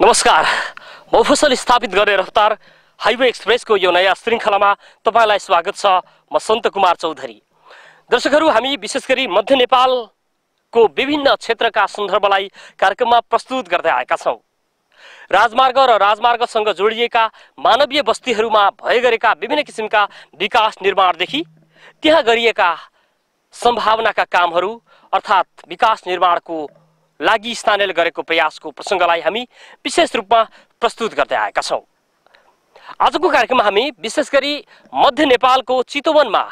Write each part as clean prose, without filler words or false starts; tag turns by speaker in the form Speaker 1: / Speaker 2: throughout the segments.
Speaker 1: नमस्कार, मफसल स्थापित गर्ने रफ्तार हाइवे एक्सप्रेसको यो नयाँ श्रृङ्खलामा तपाईलाई स्वागत छ। म सन्त कुमार चौधरी। दर्शकहरू, हामी विशेष गरी मध्य नेपालको विभिन्न क्षेत्रका सन्दर्भलाई कार्यक्रममा प्रस्तुत गर्दै आएका छौँ। राजमार्ग र राजमार्गसँग जोडिएका मानवीय बस्तीहरूमा भए गरेका विभिन्न किसिमका विकास निर्माणदेखि त्यहाँ गरिएका सम्भावनाका कामहरू अर्थात् विकास निर्माणको लागि स्थानीयले गरेको प्रयासको प्रसङ्गलाई हामी विशेष रूपमा प्रस्तुत गर्दै आएका छौँ। आजको कार्यक्रममा हामी विशेष गरी मध्य नेपालको चितवनमा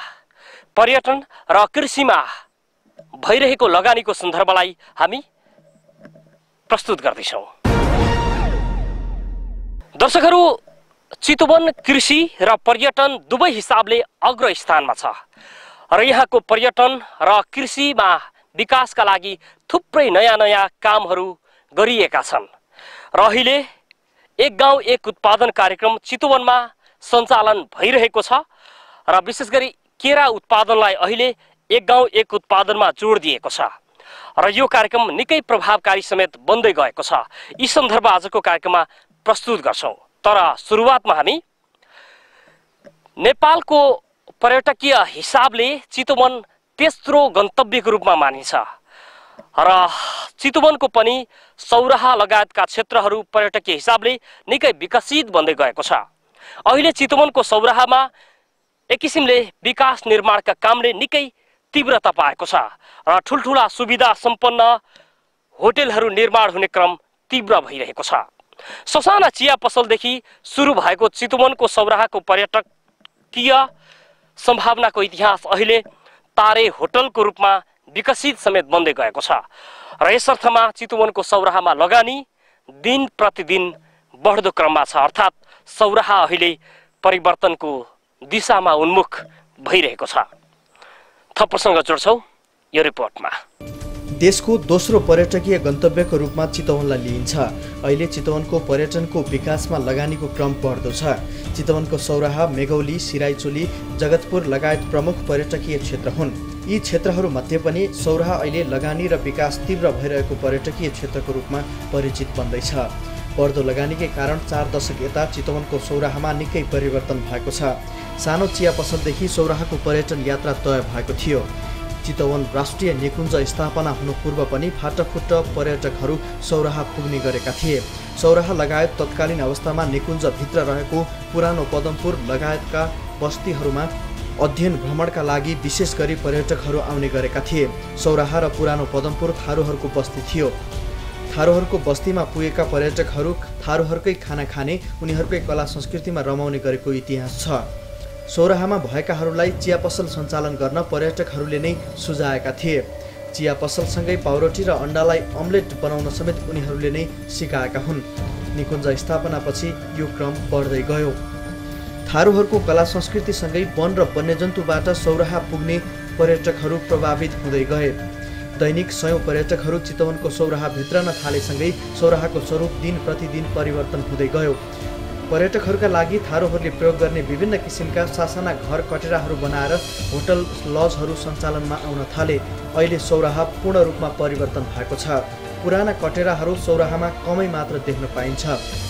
Speaker 1: पर्यटन र कृषिमा भइरहेको लगानीको सन्दर्भलाई हामी प्रस्तुत गर्दैछौँ। दर्शकहरू, चितवन कृषि र पर्यटन दुवै हिसाबले अग्र स्थानमा छ र यहाँको पर्यटन र कृषिमा विकासका लागि थुप्रै नयाँ नयाँ कामहरू गरिएका छन् र अहिले एक गाउँ एक उत्पादन कार्यक्रम चितवनमा सञ्चालन भइरहेको छ र विशेष गरी केरा उत्पादनलाई अहिले एक गाउँ एक उत्पादनमा जोड दिएको छ र यो कार्यक्रम निकै प्रभावकारी समेत बन्दै गएको छ। यी सन्दर्भ आजको कार्यक्रममा प्रस्तुत गर्छौँ। तर सुरुवातमा हामी नेपालको पर्यटकीय हिसाबले चितवन तेस्रो गन्तव्यको रूपमा मानिन्छ र चितवनको पनि सौराहा लगायतका क्षेत्रहरू पर्यटकीय हिसाबले निकै विकसित बन्दै गएको छ। अहिले चितवनको सौराहामा एक किसिमले विकास निर्माणका कामले निकै तीव्रता पाएको छ र ठुल्ठुला सुविधा सम्पन्न होटेलहरू निर्माण हुने क्रम तीव्र भइरहेको छ। ससाना चिया पसलदेखि सुरु भएको चितवनको सौराहाको पर्यटकीय सम्भावनाको इतिहास अहिले तारे होटलको रूपमा विकसित समेत बन्दै गएको छ र यस अर्थमा चितवनको सौराहामा लगानी दिन प्रतिदिन बढ्दो क्रममा छ। अर्थात् सौराहा अहिले परिवर्तनको दिशामा उन्मुख भइरहेको छ। थप प्रसङ्ग जोड्छौँ यो रिपोर्टमा।
Speaker 2: देशको दोस्रो पर्यटकीय गन्तव्यको रूपमा चितवनलाई लिइन्छ। अहिले चितवनको पर्यटनको विकासमा लगानीको क्रम बढ्दो छ। चितवनको सौराहा, मेघौली, सिराइचोली, जगतपुर लगायत प्रमुख पर्यटकीय क्षेत्र हुन्। यी क्षेत्रहरूमध्ये पनि सौराहा अहिले लगानी र विकास तीव्र भइरहेको पर्यटकीय क्षेत्रको रूपमा परिचित बन्दैछ। बढ्दो लगानीकै कारण 4 दशक यता चितवनको सौराहामा निकै परिवर्तन भएको छ। सानो चिया पसलदेखि सौराहाको पर्यटन यात्रा तय भएको थियो। चितवन राष्ट्रिय निकुञ्ज स्थापना हुनु पूर्व पनि फाटफुट पर्यटकहरू सौराहा पुग्ने गरेका थिए। सौराहा लगायत तत्कालीन अवस्थामा निकुञ्जभित्र रहेको पुरानो पदमपुर लगायतका बस्तीहरूमा अध्ययन भ्रमणका लागि विशेष गरी पर्यटकहरू आउने गरेका थिए। सौराहा र पुरानो पदमपुर थारूहरूको बस्ती थियो। थारूहरूको बस्तीमा पुगेका पर्यटकहरू थारूहरूकै खाना खाने, उनीहरूकै कला संस्कृतिमा रमाउने गरेको इतिहास छ। सौराहामा भएकाहरूलाई चिया पसल सञ्चालन गर्न पर्यटकहरूले नै सुझाएका थिए। चिया पसलसँगै पाउरोटी र अन्डालाई अम्लेट बनाउन समेत उनीहरूले नै सिकाएका हुन्। निकुञ्ज स्थापनापछि यो क्रम बढ्दै गयो। थारूहरूको कला संस्कृतिसँगै वन र वन्यजन्तुबाट सौराहा पुग्ने पर्यटकहरू प्रभावित हुँदै गए। दैनिक सयौं पर्यटकहरू चितवनको सौराहा भित्रन थालेसँगै सौराहाको स्वरूप दिन प्रतिदिन परिवर्तन हुँदै गयो। पर्यटकहरूका लागि थारूहरूले प्रयोग गर्ने विभिन्न किसिमका सासाना घर कटेराहरू बनाएर होटल लजहरू सञ्चालनमा आउन थाले। अहिले सौराहा पूर्ण रूपमा परिवर्तन भएको छ। पुराना कटेराहरू सौराहामा कमै मात्र देख्न पाइन्छ।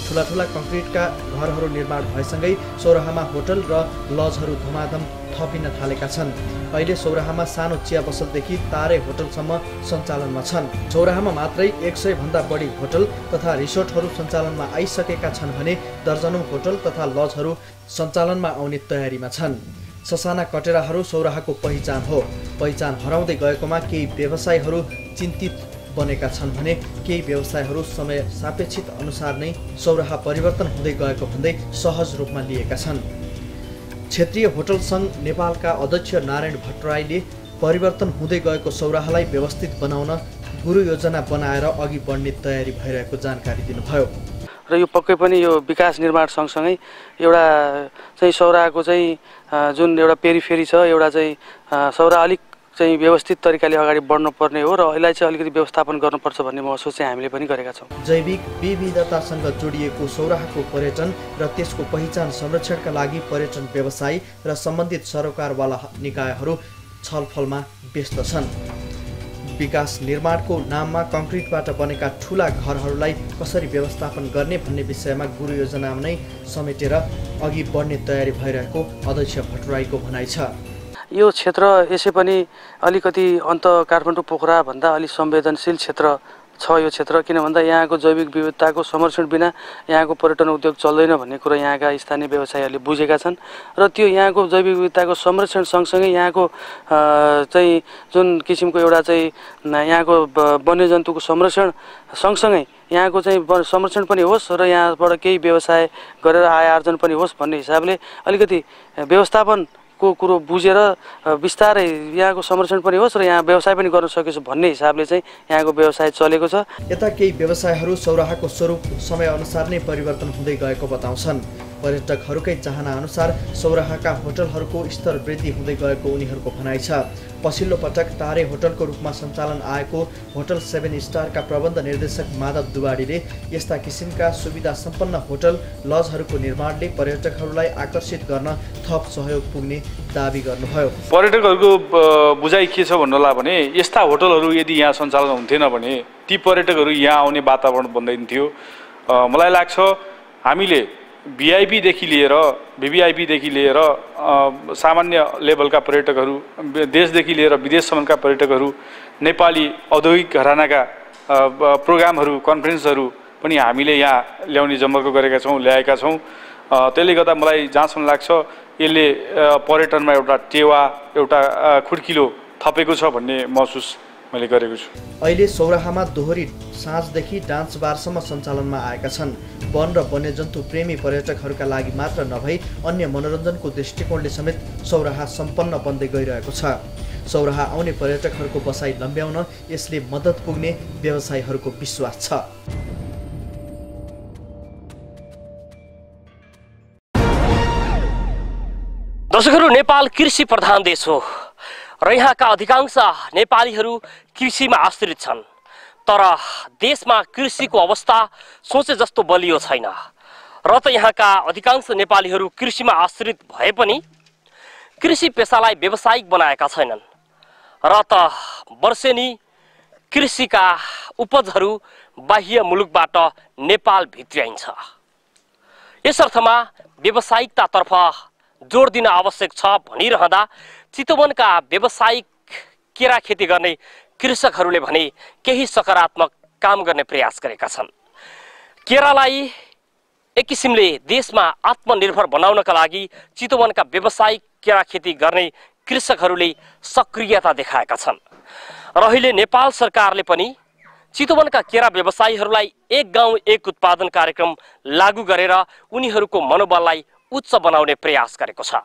Speaker 2: ठुला ठुला कङ्क्रिटका घरहरू निर्माण भएसँगै सौराहामा होटल र लजहरू धमाधम थपिन थालेका छन्। अहिले सौराहामा सानो चिया पसलदेखि तारे होटलसम्म सञ्चालनमा छन्। सौराहामा मात्रै 100 भन्दा बढी होटल तथा रिसोर्टहरू सञ्चालनमा आइसकेका छन् भने दर्जनौं होटल तथा लजहरू सञ्चालनमा आउने तयारीमा छन्। ससाना कटेराहरू सौराहाको पहिचान हो। पहिचान हराउँदै गएकोमा केही व्यवसायहरू चिन्तित बनेका छन् भने केही व्यवसायहरू समय सापेक्षित अनुसार नै सौराहा परिवर्तन हुँदै गएको भन्दै सहज रूपमा लिएका छन्। क्षेत्रीय होटल सङ्घ नेपालका अध्यक्ष नारायण भट्टराईले परिवर्तन हुँदै गएको सौराहालाई व्यवस्थित बनाउन गुरु योजना बनाएर अघि बढ्ने तयारी भइरहेको जानकारी दिनुभयो।
Speaker 3: र यो पक्कै पनि यो विकास निर्माण सँगसँगै एउटा चाहिँ सौराहाको चाहिँ जुन एउटा पेरिफेरी छ, एउटा चाहिँ सौराहा अलिक चाहिँ व्यवस्थित तरिकाले अगाडि बढ्नु पर्ने हो र यसलाई चाहिँ अलिकति व्यवस्थापन गर्नुपर्छ भन्ने महसुस चाहिँ हामीले पनि गरेका छौँ।
Speaker 2: जैविक विविधतासँग जोडिएको सौराहाको पर्यटन र त्यसको पहिचान संरक्षणका लागि पर्यटन व्यवसायी र सम्बन्धित सरोकारवाला निकायहरू छलफलमा व्यस्त छन्। विकास निर्माणको नाममा कङ्क्रिटबाट बनेका ठुला घरहरूलाई कसरी व्यवस्थापन गर्ने भन्ने विषयमा गुरु योजनामा नै समेटेर अघि बढ्ने तयारी भइरहेको अध्यक्ष भट्टराईको भनाइ छ।
Speaker 3: यो क्षेत्र यसै पनि अलिकति अन्त काठमाडौँ पोखरा भन्दा अलि संवेदनशील क्षेत्र छ यो क्षेत्र, किन भन्दा यहाँको जैविक विविधताको संरक्षण बिना यहाँको पर्यटन उद्योग चल्दैन भन्ने कुरा यहाँका स्थानीय व्यवसायीहरूले बुझेका छन् र त्यो यहाँको जैविक विविधताको संरक्षण सँगसँगै यहाँको चाहिँ जुन किसिमको एउटा चाहिँ यहाँको वन्यजन्तुको संरक्षण सँगसँगै यहाँको चाहिँ संरक्षण पनि होस् र यहाँबाट केही व्यवसाय गरेर आय आर्जन पनि होस् भन्ने हिसाबले अलिकति व्यवस्थापन को कुरो बुझेर बिस्तारै यहाँको संरक्षण पनि होस् र यहाँ व्यवसाय पनि गर्न सकियोस् भन्ने हिसाबले चाहिँ यहाँको व्यवसाय चलेको छ।
Speaker 2: यता केही व्यवसायहरू सौराहाको स्वरूप समयअनुसार नै परिवर्तन हुँदै गएको बताउँछन्। पर्यटकहरूकै चाहना अनुसार सौराहाका होटलहरूको स्तर वृद्धि हुँदै गएको उनीहरूको भनाइ छ। पछिल्लो पटक तारे होटलको रूपमा सञ्चालन आएको होटल 7 स्टारका प्रबन्ध निर्देशक माधव दुवाडीले यस्ता किसिमका सुविधा सम्पन्न होटल लजहरूको निर्माणले पर्यटकहरूलाई आकर्षित गर्न थप सहयोग पुग्ने दाबी गर्नुभयो।
Speaker 4: पर्यटकहरूको बुझाइ के छ भन्नुहोला भने यस्ता होटलहरू यदि यहाँ सञ्चालन हुन्थेन भने ती पर्यटकहरू यहाँ आउने वातावरण बन्दैन थियो। मलाई लाग्छ हामीले भिआइपीदेखि लिएर भिभिआइपीदेखि लिएर सामान्य लेभलका पर्यटकहरू, देशदेखि लिएर विदेशसम्मका पर्यटकहरू, नेपाली औद्योगिक घरानाका प्रोग्रामहरू, कन्फरेन्सहरू पनि हामीले यहाँ ल्याउने जमर्को गरेका छौँ, ल्याएका छौँ। त्यसले गर्दा मलाई जहाँसम्म लाग्छ यसले पर्यटनमा एउटा टेवा, एउटा खुड्किलो थपेको छ भन्ने महसुस मैले गरेको छु।
Speaker 2: अहिले सौराहामा दोहोरी साँझदेखि डान्स बारसम्म सञ्चालनमा आएका छन्। वन र वन्यजन्तु प्रेमी पर्यटकहरूका लागि मात्र नभई अन्य मनोरञ्जनको दृष्टिकोणले समेत सौराहा सम्पन्न बन्दै गइरहेको छ। सौराहा आउने पर्यटकहरूको बसाइ लम्ब्याउन यसले मद्दत पुग्ने व्यवसायीहरूको विश्वास छ।
Speaker 1: दर्शकहरू, नेपाल कृषि प्रधान देश हो र यहाँका अधिकांश नेपालीहरू कृषिमा आश्रित छन्। तर देशमा कृषिको अवस्था सोचे जस्तो बलियो छैन र त यहाँका अधिकांश नेपालीहरू कृषिमा आश्रित भए पनि कृषि पेसालाई व्यावसायिक बनाएका छैनन् र त वर्षेनी कृषिका उपजहरू बाह्य मुलुकबाट नेपाल भित्र्याइन्छ। यस अर्थमा व्यावसायिकतातर्फ जोड दिन आवश्यक छ भनिरहँदा चितवनका व्यावसायिक केरा खेती गर्ने कृषकहरूले भने केही सकारात्मक काम गर्ने प्रयास गरेका छन्। केरालाई एक किसिमले देशमा आत्मनिर्भर बनाउनका लागि चितवनका व्यावसायिक केरा खेती गर्ने कृषकहरूले सक्रियता देखाएका छन् र अहिले नेपाल सरकारले पनि चितवनका केरा व्यवसायीहरूलाई एक गाउँ एक उत्पादन कार्यक्रम लागू गरेर उनीहरूको मनोबललाई उच्च बनाउने प्रयास गरेको छ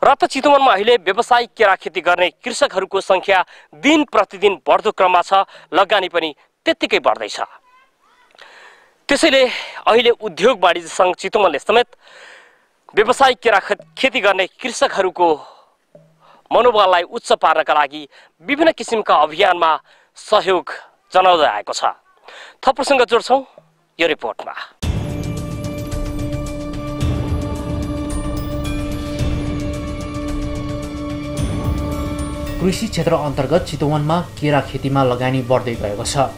Speaker 1: र त चितवनमा अहिले व्यावसायिक केरा खेती गर्ने कृषकहरूको संख्या दिन प्रतिदिन बढ्दो क्रममा छ, लगानी पनि त्यत्तिकै बढ्दैछ। त्यसैले अहिले उद्योग वाणिज्य सङ्घ चितवनले समेत व्यावसायिक केरा खेती गर्ने कृषकहरूको मनोबललाई उच्च पार्नका लागि विभिन्न किसिमका अभियानमा सहयोग जनाउँदै आएको छ। थप प्रसङ्ग जोड्छौँ यो रिपोर्टमा।
Speaker 5: कृषि क्षेत्र अन्तर्गत चितवनमा केरा खेतीमा लगानी बढ्दै गएको छ।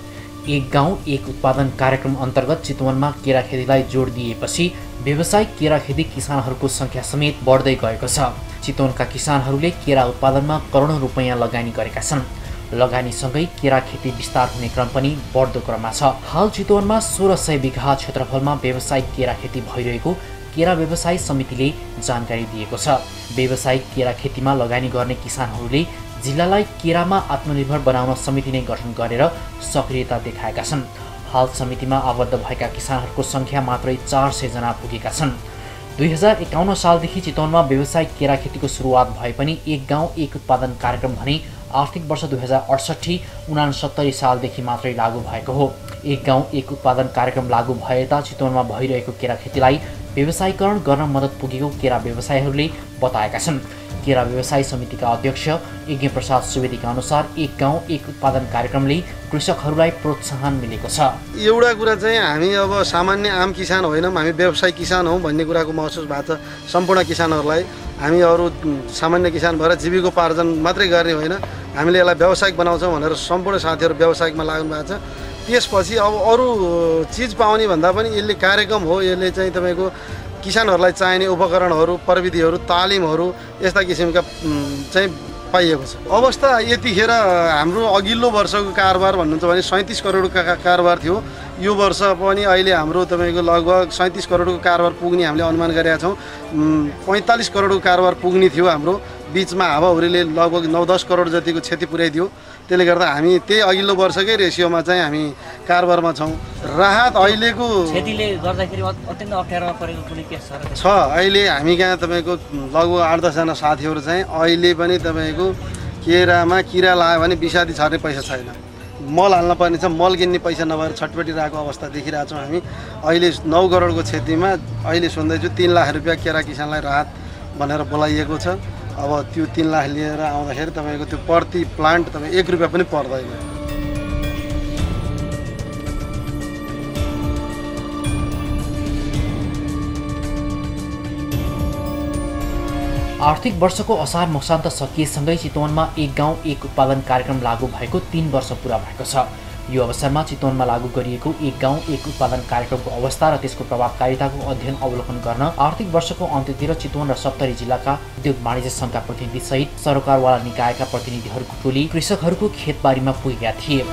Speaker 5: एक गाउँ एक उत्पादन कार्यक्रम अन्तर्गत चितवनमा केरा खेतीलाई जोड दिएपछि व्यावसायिक केरा खेती किसानहरूको संख्या समेत बढ्दै गएको छ। चितवनका किसानहरूले केरा उत्पादनमा करोडौं रुपैयाँ लगानी गरेका छन्। लगानीसँगै केरा खेती विस्तार हुने क्रम पनि बढ्दो क्रममा छ। हाल चितवनमा 1600 बिघा क्षेत्रफलमा व्यावसायिक केरा खेती भइरहेको केरा व्यवसाय समितिले जानकारी दिएको छ। व्यावसायिक केरा खेतीमा लगानी गर्ने किसानहरूले जिल्लालाई केरामा आत्मनिर्भर बनाउन समिति नै गठन गरेर सक्रियता देखाएका छन्। हाल समितिमा आबद्ध भएका किसानहरूको संख्या मात्रै 400 जना पुगेका छन्। 2051 सालदेखि चितवनमा व्यावसायिक केरा खेतीको सुरुवात भए पनि एक गाउँ एक उत्पादन कार्यक्रम भने आर्थिक वर्ष 2068-69 सालदेखि मात्रै लागू भएको हो। एक गाउँ एक उत्पादन कार्यक्रम लागू भएता चितवनमा भइरहेको केरा खेतीलाई व्यवसायीकरण गर्न मद्दत पुगेको केरा व्यवसायीहरूले बताएका छन्। केरा व्यवसाय समितिका अध्यक्ष यज्ञ प्रसाद सुवेदीका अनुसार एक गाउँ एक उत्पादन कार्यक्रमले कृषकहरूलाई प्रोत्साहन मिलेको छ।
Speaker 6: एउटा कुरा चाहिँ हामी अब सामान्य आम किसान होइनौँ, हामी व्यवसाय किसान हौँ भन्ने कुराको महसुस भएको छ सम्पूर्ण किसानहरूलाई। हामी अरू सामान्य किसान भएर जीविकोपार्जन मात्रै गर्ने होइन, हामीले यसलाई व्यावसायिक बनाउँछौँ भनेर सम्पूर्ण साथीहरू व्यावसायिकमा लाग्नु भएको छ। त्यसपछि अब अरू चिज पाउने भन्दा पनि यसले कार्यक्रम हो, यसले चाहिँ तपाईँको किसानहरूलाई चाहिने उपकरणहरू, प्रविधिहरू, तालिमहरू यस्ता किसिमका चाहिँ पाइएको छ। अवस्था यतिखेर हाम्रो अघिल्लो वर्षको कारोबार भन्नुहुन्छ भने 37 करोडको कारोबार थियो। यो वर्ष पनि अहिले हाम्रो तपाईँको लगभग 37 करोडको कारोबार पुग्ने हामीले अनुमान गरेका छौँ। 45 करोडको कारोबार पुग्ने थियो हाम्रो, बिचमा हावाहुरीले लगभग 9-10 करोड जतिको क्षति पुर्याइदियो। त्यसले गर्दा हामी त्यही अघिल्लो वर्षकै रेसियोमा चाहिँ हामी कारोबारमा छौँ। राहत अहिलेको
Speaker 1: क्षतिले गर्दाखेरि अत्यन्त अप्ठ्यारोमा परेको कुनै केस छ?
Speaker 6: अहिले हामी कहाँ तपाईँको लगभग 8-10 जना साथीहरू चाहिँ अहिले पनि तपाईँको केरामा किरा लाग्यो भने विषादी छर्ने पैसा छैन, मल हाल्न पर्ने छ, मल किन्ने पैसा नभएर छटपटिरहेको अवस्था देखिरहेको छौँ हामी। अहिले 9 करोडको क्षतिमा अहिले सुन्दैछु 3 लाख रुपियाँ केरा किसानलाई राहत भनेर बोलाइएको छ। अब त्यो 3 लाख लिएर आउँदाखेरि तपाईँको त्यो प्रति प्लान्ट तपाईँ 1 रुपियाँ पनि पर्दैन।
Speaker 5: आर्थिक वर्षको असार मसान्त सकिएसँगै चितवनमा एक गाउँ एक उत्पादन कार्यक्रम लागू भएको 3 वर्ष पुरा भएको छ। यो अवसरमा चितवनमा लागू गरिएको एक गाउँ एक उत्पादन कार्यक्रमको अवस्था र त्यसको प्रभावकारिताको अध्ययन अवलोकन गर्न आर्थिक वर्षको अन्त्यतिर चितवन र सप्तरी जिल्लाका उद्योग वाणिज्य सङ्घका प्रतिनिधिसहित सरकारवाला निकायका प्रतिनिधिहरूको टोली कृषकहरूको खेतबारीमा पुगेका थिए।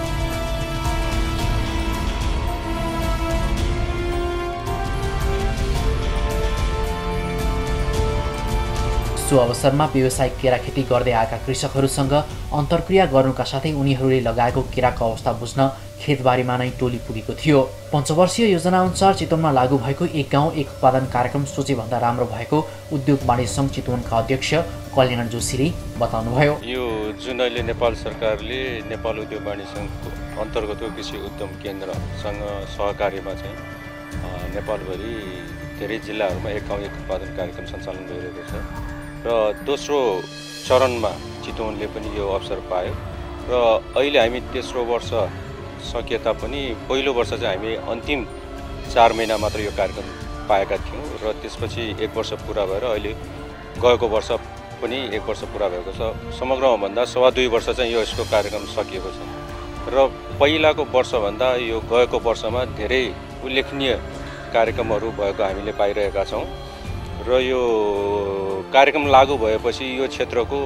Speaker 5: सो अवसरमा व्यावसायिक केरा खेती गर्दै आएका कृषकहरूसँग अन्तर्क्रिया गर्नुका साथै उनीहरूले लगाएको केराको अवस्था बुझ्न खेतबारीमा नै टोली पुगेको थियो। पञ्चवर्षीय योजनाअनुसार चितवनमा लागू भएको एक गाउँ एक उत्पादन कार्यक्रम सोचेभन्दा राम्रो भएको उद्योग वाणिज्य सङ्घ चितवनका अध्यक्ष कल्याण जोशीले बताउनुभयो।
Speaker 7: यो जुन अहिले नेपाल सरकारले नेपाल उद्योग वाणिज्य सङ्घको अन्तर्गतको कृषि उद्यम केन्द्रसँग सहकार्यमा चाहिँ नेपालभरि धेरै जिल्लाहरूमा एक गाउँ एक उत्पादन कार्यक्रम सञ्चालन भइरहेको छ र दोस्रो चरणमा चितवनले पनि यो अवसर पायो र अहिले हामी तेस्रो वर्ष सकिए तापनि पहिलो वर्ष चाहिँ हामी अन्तिम 4 महिना मात्र यो कार्यक्रम पाएका थियौँ र त्यसपछि 1 वर्ष पुरा भएर अहिले गएको वर्ष पनि 1 वर्ष पुरा भएको छ। समग्रमा भन्दा 2.5 वर्ष चाहिँ यो यसको कार्यक्रम सकिएको छ र पहिलाको वर्षभन्दा यो गएको वर्षमा धेरै उल्लेखनीय कार्यक्रमहरू भएको हामीले पाइरहेका छौँ र यो कार्यक्रम लागू भएपछि यो क्षेत्रको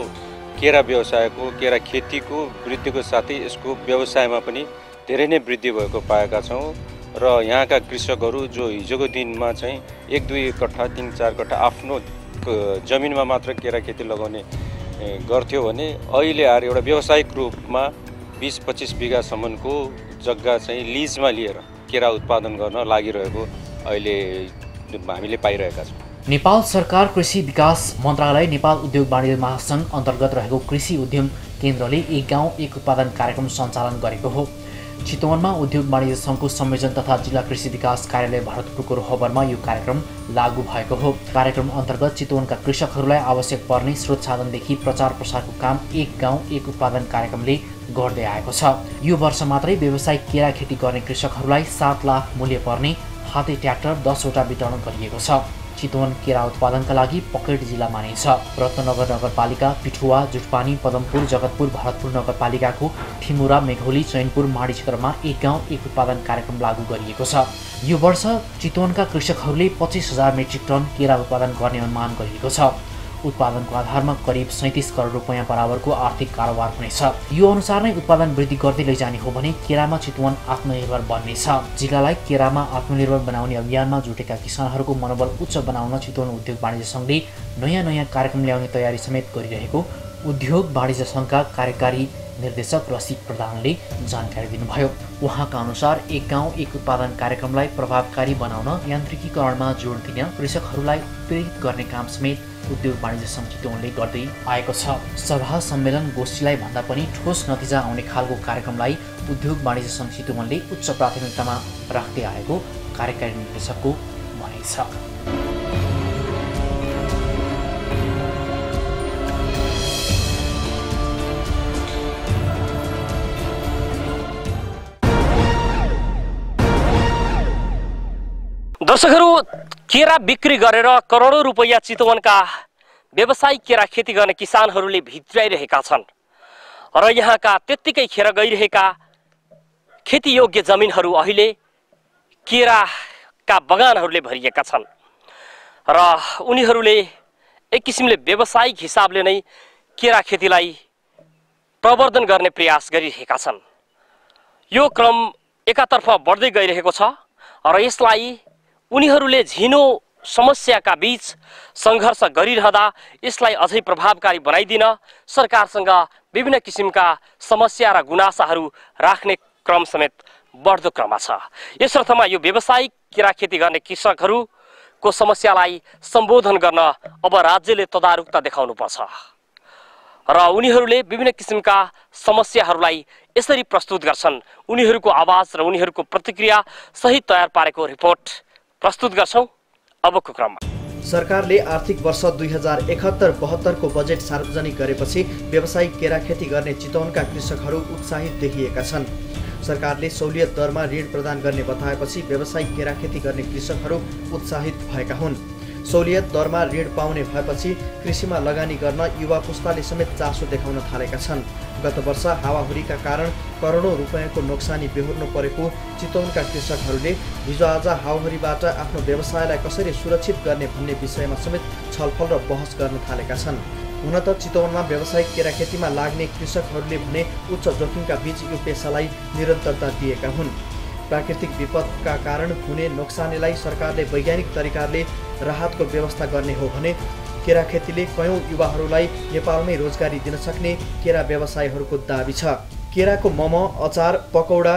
Speaker 7: केरा व्यवसायको केरा खेतीको वृद्धिको साथै यसको व्यवसायमा पनि धेरै नै वृद्धि भएको पाएका छौँ र यहाँका कृषकहरू जो हिजोको दिनमा चाहिँ 1-2 कट्ठा 3-4 कट्ठा आफ्नो जमिनमा मात्र केरा खेती लगाउने गर्थ्यो भने अहिले आएर एउटा व्यावसायिक रूपमा 20-25 बिघासम्मको जग्गा चाहिँ लिजमा लिएर केरा उत्पादन गर्न लागिरहेको अहिले हामीले पाइरहेका छौँ।
Speaker 5: नेपाल सरकार कृषि विकास मन्त्रालय नेपाल उद्योग वाणिज्य महासङ्घ अन्तर्गत रहेको कृषि उद्यम केन्द्रले एक गाउँ एक उत्पादन कार्यक्रम सञ्चालन गरेको हो। चितवनमा उद्योग वाणिज्य सङ्घको संयोजन तथा जिल्ला कृषि विकास कार्यालय भरतपुरको रोहबरमा यो कार्यक्रम लागू भएको हो। कार्यक्रम अन्तर्गत चितवनका कृषकहरूलाई आवश्यक पर्ने स्रोत साधनदेखि प्रचार प्रसारको काम एक गाउँ एक उत्पादन कार्यक्रमले गर्दै आएको छ। यो वर्ष मात्रै व्यावसायिक केरा खेती गर्ने कृषकहरूलाई 7 लाख मूल्य पर्ने हाते ट्र्याक्टर 10 वटा वितरण गरिएको छ। चितवन केरा उत्पादनका लागि पकेट जिल्ला मानिन्छ। रत्नगर नगरपालिका, पिठुवा, जुटपानी, पदमपुर, जगतपुर, भरतपुर नगरपालिकाको ठिमुरा, मेघौली, चैनपुर, माडी क्षेत्रमा एक गाउँ एक उत्पादन कार्यक्रम लागू गरिएको छ। यो वर्ष चितवनका कृषकहरूले 25,000 मेट्रिक टन केरा उत्पादन गर्ने अनुमान गरिएको छ। उत्पादनको आधारमा करिब 37 करोड रुपैयाँ बराबरको आर्थिक कारोबार हुनेछ। यो अनुसार नै उत्पादन वृद्धि गर्दै लैजाने हो भने केरामा चितवन आत्मनिर्भर बन्नेछ। जिल्लालाई केरामा आत्मनिर्भर बनाउने अभियानमा जुटेका किसानहरूको मनोबल उच्च बनाउन चितवन उद्योग वाणिज्य सङ्घले नयाँ कार्यक्रम ल्याउने तयारी समेत गरिरहेको उद्योग वाणिज्य सङ्घका कार्यकारी निर्देशक रसिक प्रधानले जानकारी दिनुभयो। उहाँका अनुसार एक गाउँ एक उत्पादन कार्यक्रमलाई प्रभावकारी बनाउन यान्त्रिकीकरणमा जोड दिन कृषकहरूलाई प्रेरित गर्ने काम समेत उद्योग वाणिज्य सङ्घ चितवनले गर्दै आएको छ। सभा सम्मेलन गोष्ठीलाई भन्दा पनि ठोस नतिजा आउने खालको कार्यक्रमलाई उद्योग वाणिज्य सङ्घ चितवनले उच्च प्राथमिकतामा राख्दै आएको कार्यकारी निर्देशकको भनाइ छ।
Speaker 1: दर्शकहरू, केरा बिक्री गरेर करोडौं रुपैयाँ चितवनका व्यवसायिक केरा खेती गर्ने किसानहरूले भित्राइरहेका छन् र यहाँका त्यत्तिकै खेर गइरहेका खेतीयोग्य जमिनहरू अहिले केराका बगानहरूले भरिएका छन् र उनीहरूले एक किसिमले व्यावसायिक हिसाबले नै केरा खेतीलाई प्रवर्धन गर्ने प्रयास गरिरहेका छन्। यो क्रम एकातर्फ बढ्दै गइरहेको छ र यसलाई उनीहरूले झिनो समस्याका बीच सङ्घर्ष गरिरहँदा यसलाई अझै प्रभावकारी बनाइदिन सरकारसँग विभिन्न किसिमका समस्या र गुनासाहरू राख्ने क्रम समेत बढ्दो क्रममा छ। यस अर्थमा यो व्यावसायिक केरा खेती गर्ने कृषकहरूको समस्यालाई सम्बोधन गर्न अब राज्यले तदारुकता देखाउनुपर्छ र उनीहरूले विभिन्न किसिमका समस्याहरूलाई यसरी प्रस्तुत गर्छन्। उनीहरूको आवाज र उनीहरूको प्रतिक्रिया सहित तयार पारेको रिपोर्ट प्रस्तुत गर्छौं अबको क्रममा।
Speaker 2: सरकारले आर्थिक वर्ष 2071-72 को बजेट सार्वजनिक गरेपछि व्यावसायिक केरा खेती गर्ने चितवनका कृषकहरू उत्साहित देखिएका छन्। सरकारले सहुलियत दरमा ऋण प्रदान गर्ने बताएपछि व्यावसायिक केरा खेती गर्ने कृषकहरू उत्साहित भएका हुन्। सहुलियत दरमा ऋण पाउने भएपछि कृषिमा लगानी गर्न युवा पुस्ताले समेत चासो देखाउन थालेका छन्। गत वर्ष हावाहुरीका कारण करोडौं रुपैयाँको नोक्सानी बेहोर्नु परेको चितवनका कृषकहरूले हिजोआज हावाहुरीबाट आफ्नो व्यवसायलाई कसरी सुरक्षित गर्ने भन्ने विषयमा समेत छलफल र बहस गर्न थालेका छन्। हुन त चितवनमा व्यावसायिक केरा खेतीमा लाग्ने कृषकहरूले भने उच्च जोखिमका बीच यो पेसालाई निरन्तरता दिएका हुन्। प्राकृतिक विपदका कारण हुने नोक्सानीलाई सरकारले वैज्ञानिक तरिकाले राहतको व्यवस्था गर्ने हो भने केरा खेतीले कयौं युवाहरूलाई नेपालमै रोजगारी दिन सक्ने केरा व्यवसायीहरूको दाबी छ। केराको मोमो, अचार, पकौडा,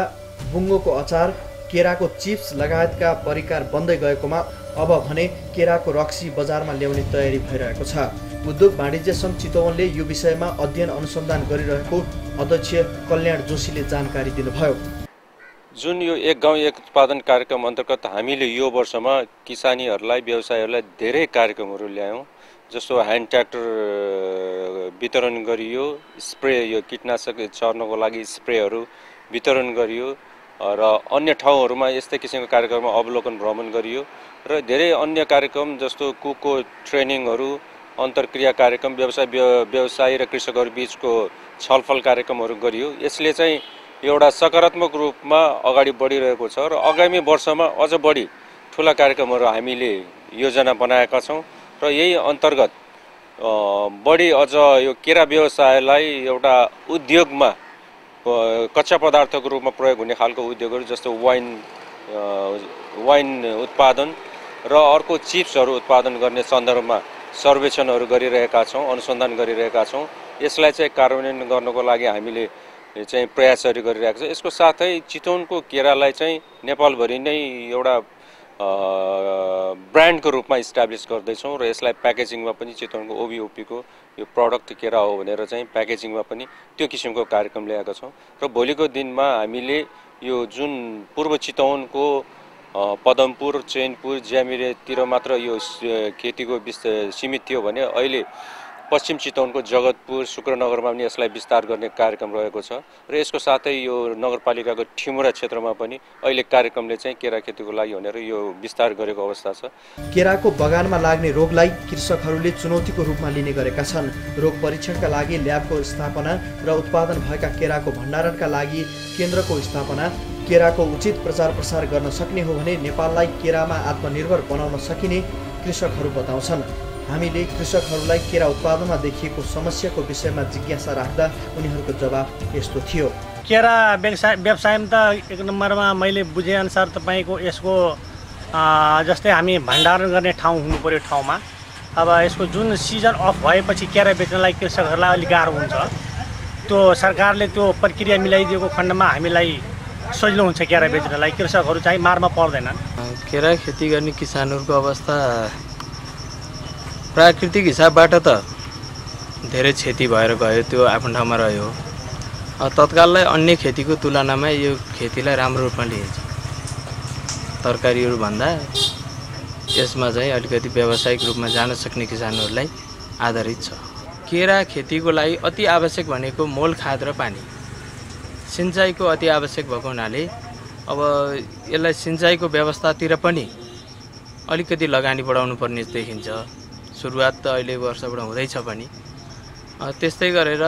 Speaker 2: बुङ्गोको अचार, केराको चिप्स लगायतका परिकार बन्दै गएकोमा अब भने केराको रक्सी बजारमा ल्याउने तयारी भइरहेको छ। उद्योग वाणिज्य सङ्घ चितवनले यो विषयमा अध्ययन अनुसन्धान गरिरहेको अध्यक्ष कल्याण जोशीले जानकारी दिनुभयो।
Speaker 7: जुन यो एक गाउँ एक उत्पादन कार्यक्रम अन्तर्गत हामीले यो वर्षमा किसानीहरूलाई व्यवसायीहरूलाई धेरै कार्यक्रमहरू ल्यायौँ। जस्तो ह्यान्ड ट्र्याक्टर वितरण गरियो, स्प्रे यो कीटनाशक छर्नको लागि स्प्रेहरू वितरण गरियो र अन्य ठाउँहरूमा यस्तै किसिमको कार्यक्रममा अवलोकन भ्रमण गरियो र धेरै अन्य कार्यक्रम जस्तो कुकको ट्रेनिङहरू, अन्तर्क्रिया कार्यक्रम, व्यवसायी र कृषकहरू बीचको छलफल कार्यक्रमहरू गरियो। यसले चाहिँ एउटा सकारात्मक रूपमा अगाडि बढिरहेको छ र आगामी वर्षमा अझ बढी ठुला कार्यक्रमहरू हामीले योजना बनाएका छौँ र यही अन्तर्गत बढी अझ यो केरा व्यवसायलाई एउटा उद्योगमा कच्चा पदार्थको रूपमा प्रयोग हुने खालको उद्योगहरू जस्तो वाइन उत्पादन र अर्को चिप्सहरू उत्पादन गर्ने सन्दर्भमा सर्वेक्षणहरू गरिरहेका छौँ, अनुसन्धान गरिरहेका छौँ। यसलाई चाहिँ कार्यान्वयन गर्नको लागि हामीले चाहिँ प्रयासहरू गरिरहेको छ। यसको साथै चितवनको केरालाई चाहिँ नेपालभरि नै एउटा ब्रान्डको रूपमा इस्टाब्लिस गर्दैछौँ र यसलाई प्याकेजिङमा पनि चितवनको ओबिओपीको यो प्रडक्ट केरा हो भनेर चाहिँ प्याकेजिङमा पनि त्यो किसिमको कार्यक्रम ल्याएका छौँ र भोलिको दिनमा हामीले यो जुन पूर्व चितवनको पदमपुर, चैनपुर, ज्यामिरेतिर मात्र यो खेतीको सीमित थियो भने अहिले पश्चिम चितवनको जगतपुर, शुक्रनगरमा पनि यसलाई विस्तार गर्ने कार्यक्रम रहेको छ र यसको साथै यो नगरपालिकाको ठिमुरा क्षेत्रमा पनि अहिले कार्यक्रमले चाहिँ केरा खेतीको लागि भनेर यो विस्तार गरेको अवस्था छ।
Speaker 2: केराको बगानमा लाग्ने रोगलाई कृषकहरूले चुनौतीको रूपमा लिने गरेका छन्। रोग परीक्षणका लागि ल्याबको स्थापना र उत्पादन भएका केराको भण्डारणका लागि केन्द्रको स्थापना, केराको उचित प्रचार प्रसार गर्न सक्ने हो भने नेपाललाई केरामा आत्मनिर्भर बनाउन सकिने कृषकहरू बताउँछन्। हामीले कृषकहरूलाई केरा उत्पादनमा देखिएको समस्याको विषयमा जिज्ञासा राख्दा उनीहरूको जवाब यस्तो थियो।
Speaker 8: केरा व्यवसायमा त एक नम्बरमा मैले बुझेअनुसार तपाईँको यसको जस्तै हामी भण्डारण गर्ने ठाउँ हुनु पर्यो ठाउँमा। अब यसको जुन सिजन अफ भएपछि केरा बेच्नलाई कृषकहरूलाई अलिक गाह्रो हुन्छ। त्यो सरकारले त्यो प्रक्रिया मिलाइदिएको खण्डमा हामीलाई सजिलो हुन्छ केरा बेच्नलाई, कृषकहरू चाहिँ मारमा पर्दैनन्।
Speaker 9: केरा खेती गर्ने किसानहरूको अवस्था प्राकृतिक हिसाबबाट त धेरै क्षति भएर गयो, त्यो आफ्नो ठाउँमा रह्यो। तत्काललाई अन्य खेतीको तुलनामा यो खेतीलाई राम्रो रूपमा लिइन्छ। तरकारीहरू भन्दा यसमा चाहिँ अलिकति व्यावसायिक रूपमा जान सक्ने किसानहरूलाई आधारित छ। केरा खेतीको लागि अति आवश्यक भनेको मोल, खाद र पानी। सिँचाइको अति आवश्यक भएको हुनाले अब यसलाई सिँचाइको व्यवस्थातिर पनि अलिकति लगानी बढाउनु पर्ने देखिन्छ। सुरुवात त अहिले वर्षबाट हुँदैछ पनि। त्यस्तै गरेर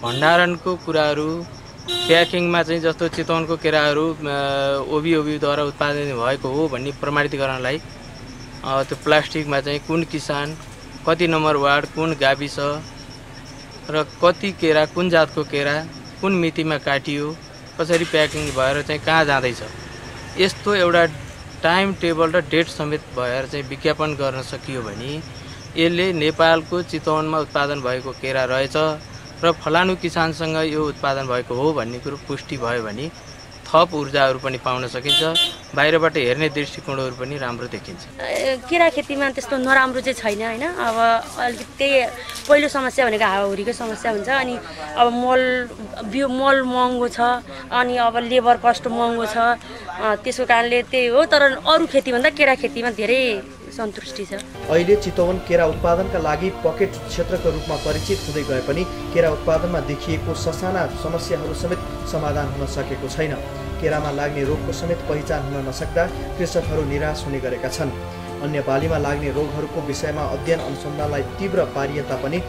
Speaker 9: भण्डारणको कुराहरू प्याकिङमा चाहिँ जस्तो चितवनको केराहरू ओबीद्वारा उत्पादन भएको हो भन्ने प्रमाणितकरणलाई त्यो प्लास्टिकमा चाहिँ कुन किसान, कति नम्बर वार्ड, कुन गाविस र कति केरा, कुन जातको केरा कुन मितिमा काटियो, कसरी प्याकिङ भएर चाहिँ कहाँ जाँदैछ, यस्तो एउटा टाइम टेबल र डेट समेत भएर चाहिँ विज्ञापन गर्न सकियो भने यसले नेपालको चितवनमा उत्पादन भएको केरा रहेछ र फलानु किसानसँग यो उत्पादन भएको हो भन्ने कुरो पुष्टि भयो भने थप ऊर्जाहरू पनि पाउन सकिन्छ, बाहिरबाट हेर्ने दृष्टिकोणहरू पनि राम्रो देखिन्छ।
Speaker 10: केरा खेतीमा त्यस्तो नराम्रो चाहिँ छैन हैन। अब अलिकति त्यही पहिलो समस्या भनेको हावाहुरीको समस्या हुन्छ। अनि अब मल महँगो छ, अनि अब लेबर कस्ट महँगो छ, त्यसको कारणले त्यही हो। तर अरू खेतीभन्दा केरा खेतीमा धेरै सन्तुष्टि छ।
Speaker 2: अहिले चितवन केरा उत्पादनका लागि पकेट क्षेत्रको रूपमा परिचित हुँदै गए पनि केरा उत्पादनमा देखिएको ससाना समस्याहरू समेत समाधान हुन सकेको छैन। केरामा लाग्ने रोगको समेत पहिचान हुन नसक्दा कृषकहरू निराश हुने गरेका छन्। अन्य बालीमा लाग्ने रोगहरूको विषयमा अध्ययन अनुसन्धानलाई तीव्र पारिए तापनि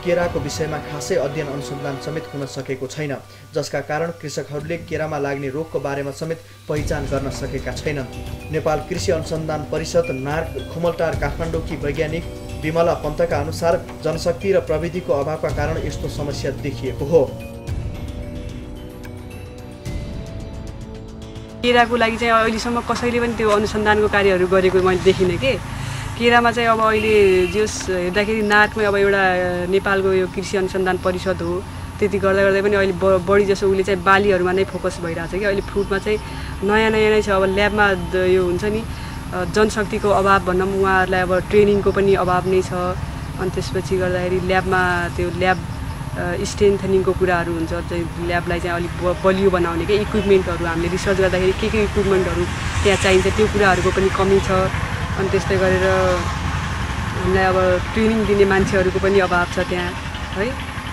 Speaker 2: केराको विषयमा खासै अध्ययन अनुसन्धान समेत हुन सकेको छैन, जसका कारण कृषकहरूले केरामा लाग्ने रोगको बारेमा समेत पहिचान गर्न सकेका छैनन्। नेपाल कृषि अनुसन्धान परिषद नार्क खुमलटार काठमाडौँकी वैज्ञानिक विमला पन्तका अनुसार जनशक्ति र प्रविधिको अभावका कारण यस्तो समस्या देखिएको हो।
Speaker 11: केराको लागि चाहिँ अहिलेसम्म कसैले पनि त्यो अनुसन्धानको कार्यहरू गरेको मैले देखिनँ कि केरामा चाहिँ अब अहिले जस हेर्दाखेरि नार्कमै अब एउटा नेपालको यो कृषि अनुसन्धान परिषद हो, त्यति गर्दा गर्दै पनि अहिले बढी जसो उसले चाहिँ बालीहरूमा नै फोकस भइरहेछ कि अहिले फ्रुटमा चाहिँ नयाँ नै छ। अब ल्याबमा यो हुन्छ नि जनशक्तिको अभाव भनौँ, उहाँहरूलाई अब ट्रेनिङको पनि अभाव नै छ। अनि त्यसपछि गर्दाखेरि ल्याबमा त्यो ल्याब स्ट्रेन्थनिङको कुराहरू हुन्छ, चाहिँ ल्याबलाई चाहिँ अलिक बलियो बनाउने के इक्विपमेन्टहरू हामीले रिसर्च गर्दाखेरि के इक्विपमेन्टहरू त्यहाँ चाहिन्छ त्यो कुराहरूको पनि कमी छ। अनि त्यस्तै गरेर हामीलाई अब ट्रेनिङ दिने मान्छेहरूको पनि अभाव छ त्यहाँ है।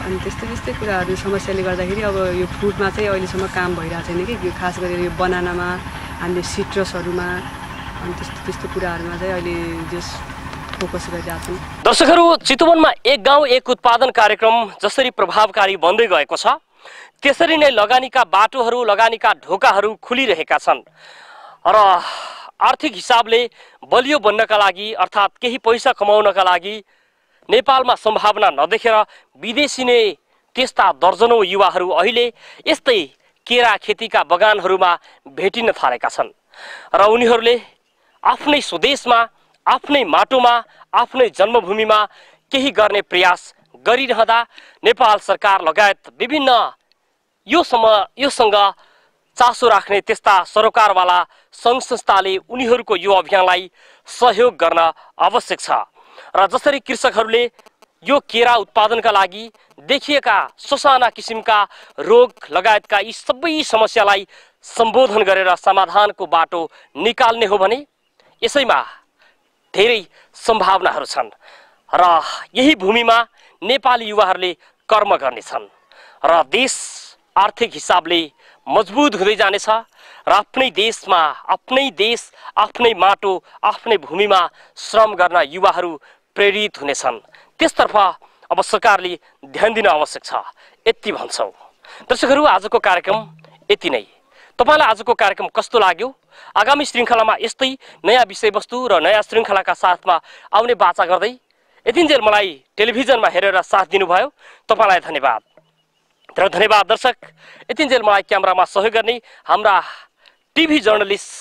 Speaker 11: अनि त्यस्तै कुराहरू समस्याले गर्दाखेरि अब यो फ्रुटमा चाहिँ अहिलेसम्म काम भइरहेको छैन कि, खास गरेर यो बनानामा, हामीले सिट्रसहरूमा, अनि त्यस्तो कुराहरूमा चाहिँ अहिले जस फोकस गरिरहेको छौँ।
Speaker 1: दर्शकहरू, चितवनमा एक गाउँ एक उत्पादन कार्यक्रम जसरी प्रभावकारी बन्दै गएको छ, त्यसरी नै लगानीका बाटोहरू, लगानीका ढोकाहरू खुलिरहेका छन् र आर्थिक हिसाबले बलियो बन्नका लागि अर्थात् केही पैसा कमाउनका लागि नेपालमा सम्भावना नदेखेर विदेशी नै त्यस्ता दर्जनौं युवाहरू अहिले यस्तै केरा खेतीका बगानहरूमा भेटिन थालेका छन् र उनीहरूले आफ्नै स्वदेशमा, आफ्नै माटोमा, आफ्नै जन्मभूमिमा केही गर्ने प्रयास गरिरहँदा नेपाल सरकार लगायत विभिन्न योसँग चासो राख्ने त्यस्ता सरोकारवाला सङ्घ संस्थाले उनीहरूको यो अभियानलाई सहयोग गर्न आवश्यक छ र जसरी कृषकहरूले यो केरा उत्पादनका लागि देखिएका ससाना किसिमका रोग लगायतका यी सबै समस्यालाई सम्बोधन गरेर समाधानको बाटो निकाल्ने हो भने यसैमा धेरै सम्भावनाहरू छन् र यही भूमिमा नेपाली युवाहरूले कर्म गर्नेछन् र देश आर्थिक हिसाबले मजबुत हुँदै जानेछ र आफ्नै देशमा, आफ्नै देश, आफ्नै माटो, आफ्नै भूमिमा श्रम गर्न युवाहरू प्रेरित हुनेछन्। त्यसतर्फ अब सरकारले ध्यान दिन आवश्यक छ, यति भन्छौँ। दर्शकहरू, आजको कार्यक्रम यति नै। तपाईलाई आजको कार्यक्रम कस्तो लाग्यो? आगामी श्रृङ्खलामा यस्तै नयाँ विषयवस्तु र नयाँ श्रृङ्खलाका साथमा आउने बाचा गर्दै यतिन्जेल मलाई टेलिभिजनमा हेरेर साथ दिनुभयो, तपाईलाई धन्यवाद। र धन्यवाद दर्शक, यतिन्जेल मलाई क्यामेरामा सहयोग गर्ने हाम्रा टिभी जर्नलिस्ट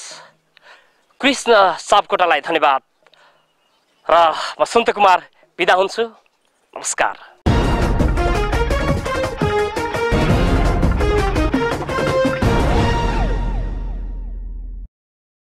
Speaker 1: कृष्ण सापकोटालाई धन्यवाद र म सन्त कुमार बिदा हुन्छु। नमस्कार।